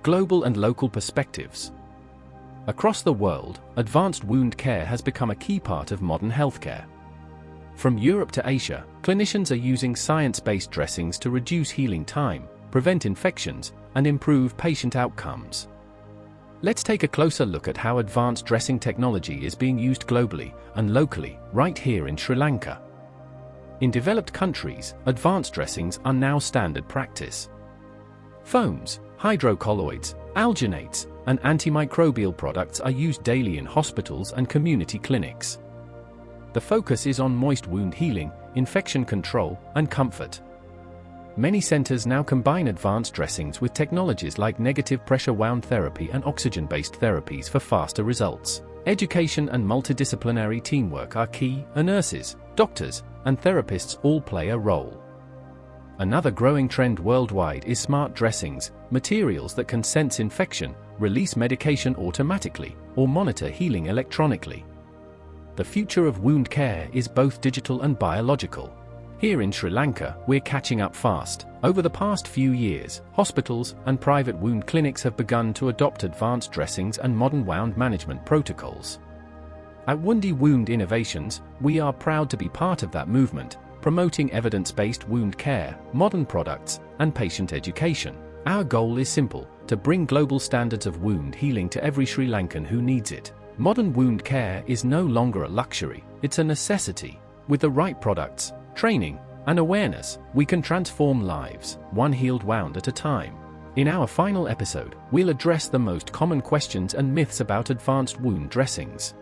Global and local perspectives. Across the world, advanced wound care has become a key part of modern healthcare. From Europe to Asia, clinicians are using science-based dressings to reduce healing time, prevent infections, and improve patient outcomes. Let's take a closer look at how advanced dressing technology is being used globally and locally, right here in Sri Lanka. In developed countries, advanced dressings are now standard practice. Foams, hydrocolloids, alginates, and antimicrobial products are used daily in hospitals and community clinics. The focus is on moist wound healing, infection control, and comfort. Many centers now combine advanced dressings with technologies like negative pressure wound therapy and oxygen-based therapies for faster results. Education and multidisciplinary teamwork are key, and nurses, doctors, and therapists all play a role. Another growing trend worldwide is smart dressings, materials that can sense infection, release medication automatically, or monitor healing electronically. The future of wound care is both digital and biological. Here in Sri Lanka, we're catching up fast. Over the past few years, hospitals and private wound clinics have begun to adopt advanced dressings and modern wound management protocols. At Woundy Wound Innovations, we are proud to be part of that movement, promoting evidence-based wound care, modern products, and patient education. Our goal is simple: to bring global standards of wound healing to every Sri Lankan who needs it. Modern wound care is no longer a luxury, it's a necessity. With the right products, training, and awareness, we can transform lives, one healed wound at a time. In our final episode, we'll address the most common questions and myths about advanced wound dressings.